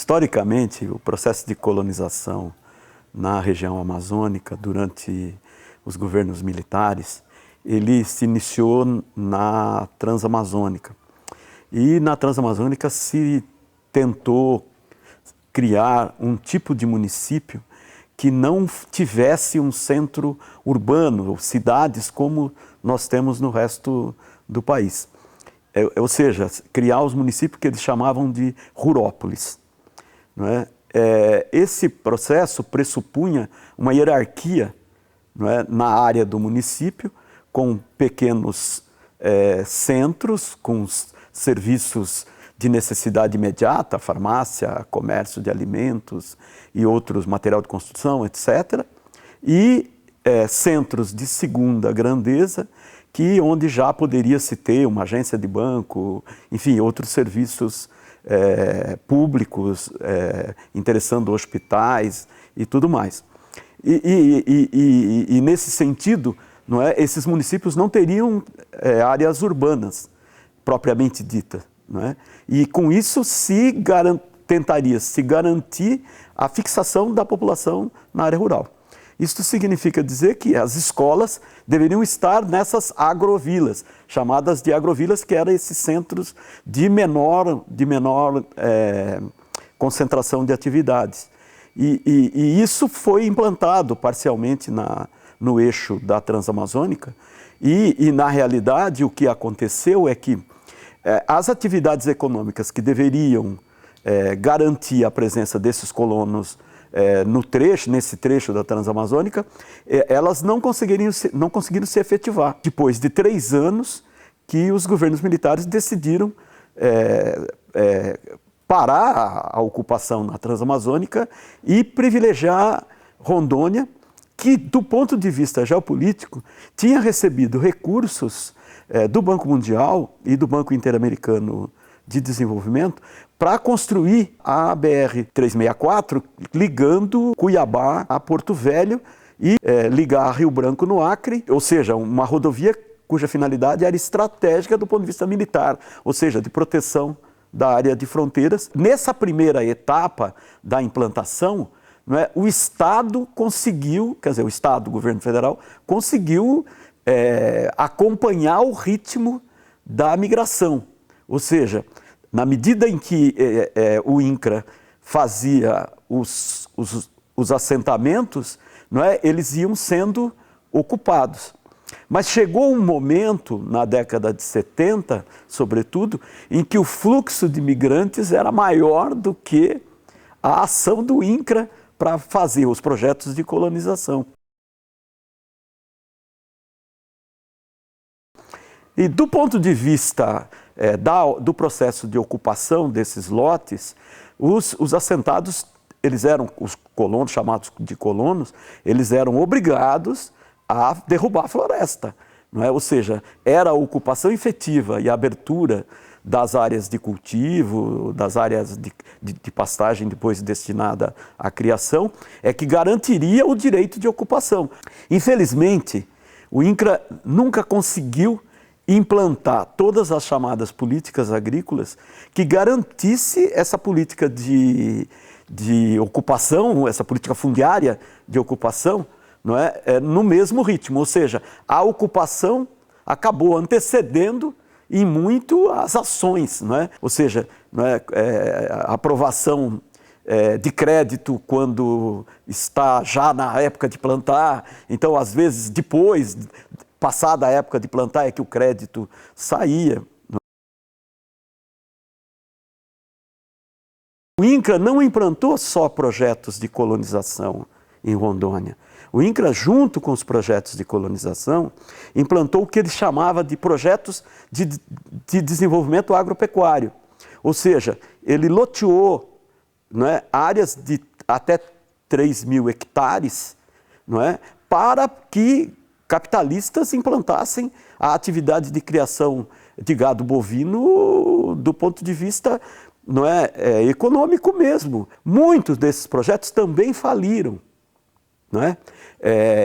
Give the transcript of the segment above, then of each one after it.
Historicamente, o processo de colonização na região amazônica, durante os governos militares, ele se iniciou na Transamazônica. E na Transamazônica se tentou criar um tipo de município que não tivesse um centro urbano, ou cidades como nós temos no resto do país. Ou seja, criar os municípios que eles chamavam de rurópolis. Não é? Esse processo pressupunha uma hierarquia, não é, na área do município, com pequenos centros, com serviços de necessidade imediata, farmácia, comércio de alimentos e outros, material de construção, etc. E centros de segunda grandeza, onde já poderia se ter uma agência de banco, enfim, outros serviços públicos, interessando hospitais e tudo mais. E nesse sentido, não é, esses municípios não teriam áreas urbanas propriamente ditas. Não é? E com isso tentaria se garantir a fixação da população na área rural. Isso significa dizer que as escolas deveriam estar nessas agrovilas, chamadas de agrovilas, que eram esses centros de menor concentração de atividades. E isso foi implantado parcialmente no eixo da Transamazônica e, na realidade, o que aconteceu é que as atividades econômicas que deveriam garantir a presença desses colonos nesse trecho da Transamazônica, elas não conseguiram se efetivar. Depois de 3 anos que os governos militares decidiram parar a ocupação na Transamazônica e privilegiar Rondônia, que, do ponto de vista geopolítico, tinha recebido recursos do Banco Mundial e do Banco Interamericano de Desenvolvimento para construir a BR-364, ligando Cuiabá a Porto Velho e ligar Rio Branco no Acre, ou seja, uma rodovia cuja finalidade era estratégica do ponto de vista militar, ou seja, de proteção da área de fronteiras. Nessa primeira etapa da implantação, não é, o Estado conseguiu, o Estado, o governo federal, conseguiu acompanhar o ritmo da migração. Ou seja, na medida em que o INCRA fazia os assentamentos, não é, eles iam sendo ocupados. Mas chegou um momento, na década de 70, sobretudo, em que o fluxo de migrantes era maior do que a ação do INCRA para fazer os projetos de colonização. E do ponto de vista do processo de ocupação desses lotes, os assentados, os colonos, chamados de colonos, eles eram obrigados a derrubar a floresta. Não é? Ou seja, era a ocupação efetiva e a abertura das áreas de cultivo, das áreas de pastagem depois destinada à criação, que garantiria o direito de ocupação. Infelizmente, o INCRA nunca conseguiu implantar todas as chamadas políticas agrícolas que garantisse essa política de ocupação, essa política fundiária de ocupação, não é, no mesmo ritmo. Ou seja, a ocupação acabou antecedendo em muito as ações, não é? Ou seja, não é, a aprovação de crédito quando está já na época de plantar, então às vezes depois, passada a época de plantar, é que o crédito saía. O INCRA não implantou só projetos de colonização em Rondônia. O INCRA, junto com os projetos de colonização, implantou o que ele chamava de projetos de desenvolvimento agropecuário. Ou seja, ele loteou, não é, áreas de até 3.000 hectares, não é, para que capitalistas implantassem a atividade de criação de gado bovino do ponto de vista, não é, econômico mesmo. Muitos desses projetos também faliram, não é?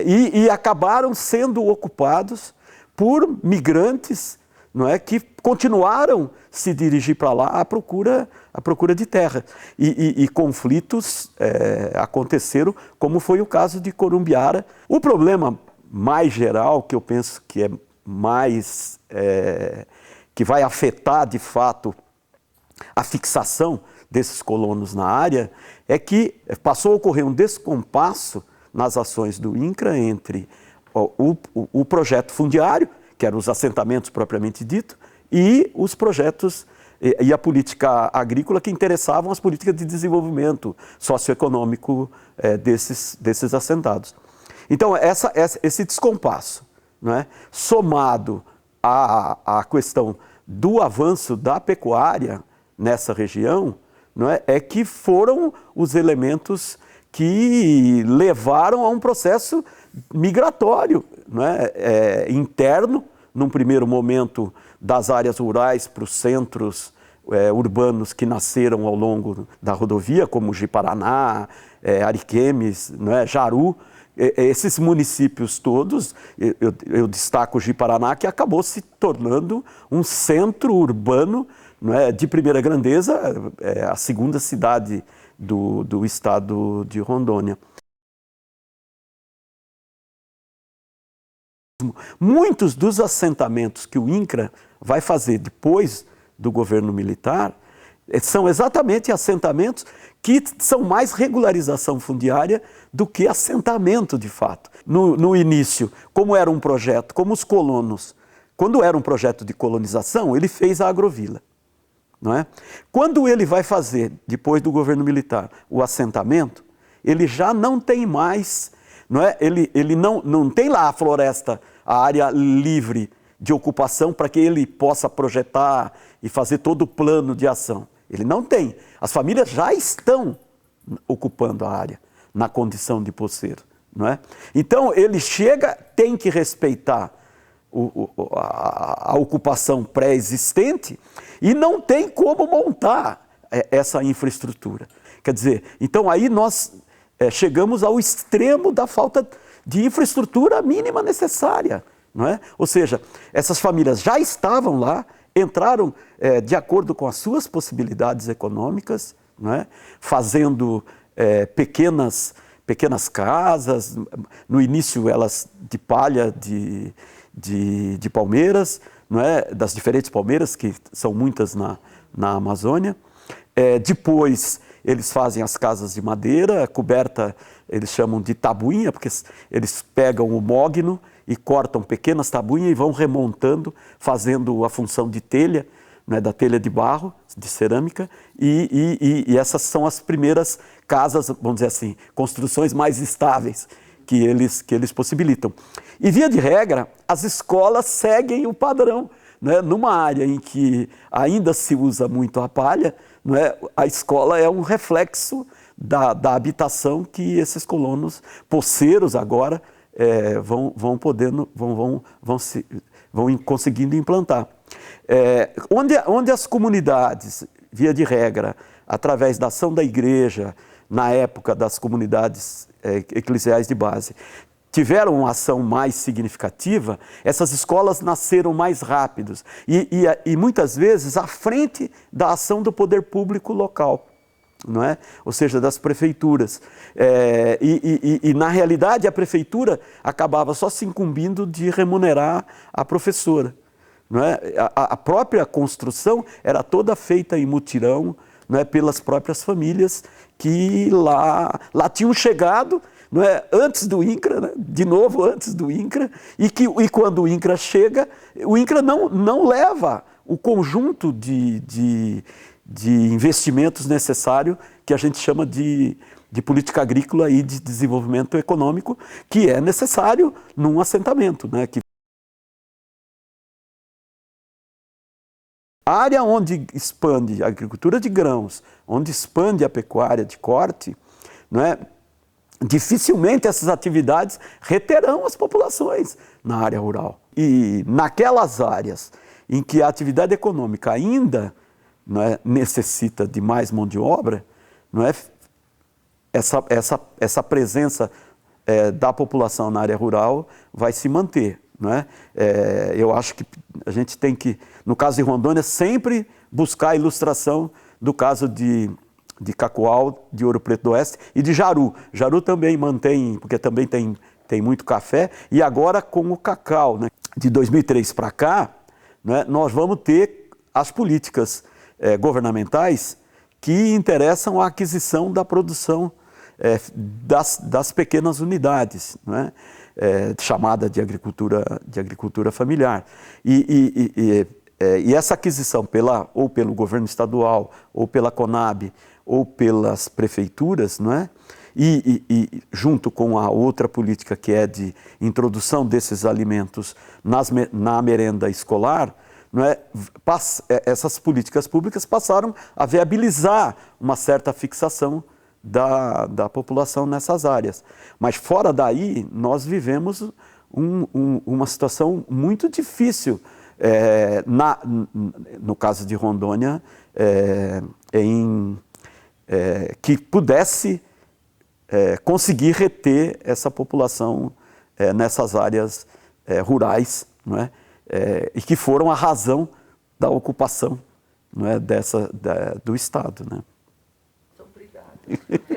E acabaram sendo ocupados por migrantes não é, que continuaram se dirigir para lá à procura de terra. E conflitos aconteceram, como foi o caso de Corumbiara. O problema mais geral, que eu penso que é mais que vai afetar de fato a fixação desses colonos na área, é que passou a ocorrer um descompasso nas ações do INCRA entre o projeto fundiário, que eram os assentamentos propriamente dito, e os projetos e a política agrícola que interessavam as políticas de desenvolvimento socioeconômico desses assentados. Então, esse descompasso, né, somado à questão do avanço da pecuária nessa região, não é que foram os elementos que levaram a um processo migratório, não é, interno, num primeiro momento, das áreas rurais para os centros urbanos que nasceram ao longo da rodovia, como Ji-Paraná, Ariquemes, não é, Jaru. Esses municípios todos, eu destaco o Ji-Paraná, que acabou se tornando um centro urbano, não é, de primeira grandeza, a segunda cidade do estado de Rondônia. Muitos dos assentamentos que o INCRA vai fazer depois do governo militar são exatamente assentamentos que são mais regularização fundiária do que assentamento de fato. No início, como era um projeto, como os colonos, quando era um projeto de colonização, ele fez a agrovila. Não é? Quando ele vai fazer, depois do governo militar, o assentamento, ele já não tem mais, não é? Ele não tem lá a floresta, a área livre de ocupação para que ele possa projetar e fazer todo o plano de ação. Ele não tem. As famílias já estão ocupando a área na condição de poceiro, não é? Então, ele chega, tem que respeitar a ocupação pré-existente e não tem como montar essa infraestrutura. Quer dizer, então aí nós chegamos ao extremo da falta de infraestrutura mínima necessária, não é? Ou seja, essas famílias já estavam lá, entraram de acordo com as suas possibilidades econômicas, não é? Fazendo pequenas casas, no início elas de palha, de palmeiras, não é? Das diferentes palmeiras, que são muitas na Amazônia. Depois eles fazem as casas de madeira, coberta, eles chamam de tabuinha, porque eles pegam o mogno e cortam pequenas tabuinhas e vão remontando, fazendo a função de telha, né, da telha de barro, de cerâmica, e essas são as primeiras casas, vamos dizer assim, construções mais estáveis que eles possibilitam. E, via de regra, as escolas seguem o padrão, né? Numa área em que ainda se usa muito a palha, não é? A escola é um reflexo da habitação que esses colonos poceiros agora vão conseguindo implantar. Onde as comunidades, via de regra, através da ação da igreja, na época das comunidades eclesiais de base, tiveram uma ação mais significativa, essas escolas nasceram mais rápidos e muitas vezes à frente da ação do poder público local, não é? Ou seja, das prefeituras. Na realidade, a prefeitura acabava só se incumbindo de remunerar a professora. Não é? A própria construção era toda feita em mutirão, não é? Pelas próprias famílias que lá tinham chegado, não é? Antes do INCRA, né? De novo antes do INCRA, e quando o INCRA chega, o INCRA não leva o conjunto de investimentos necessários que a gente chama de política agrícola e de desenvolvimento econômico, que é necessário num assentamento, né? A área onde expande a agricultura de grãos, onde expande a pecuária de corte, não é? Dificilmente essas atividades reterão as populações na área rural. E naquelas áreas em que a atividade econômica ainda, não é, necessita de mais mão de obra, não é, essa presença da população na área rural vai se manter. não é? Eu acho que a gente tem que, no caso de Rondônia, sempre buscar a ilustração do caso de Cacoal, de Ouro Preto do Oeste e de Jaru. Jaru também mantém, porque também tem muito café, e agora com o cacau, né? De 2003 para cá, né, nós vamos ter as políticas governamentais que interessam a aquisição da produção das pequenas unidades, né? Chamada de agricultura familiar. E essa aquisição ou pelo governo estadual, ou pela Conab, ou pelas prefeituras, não é? E junto com a outra política que é de introdução desses alimentos na merenda escolar, não é? Essas políticas públicas passaram a viabilizar uma certa fixação da população nessas áreas. Mas fora daí, nós vivemos uma situação muito difícil, no caso de Rondônia, que pudesse conseguir reter essa população nessas áreas rurais, não é? E que foram a razão da ocupação, não é? Do Estado. Né? Muito obrigado.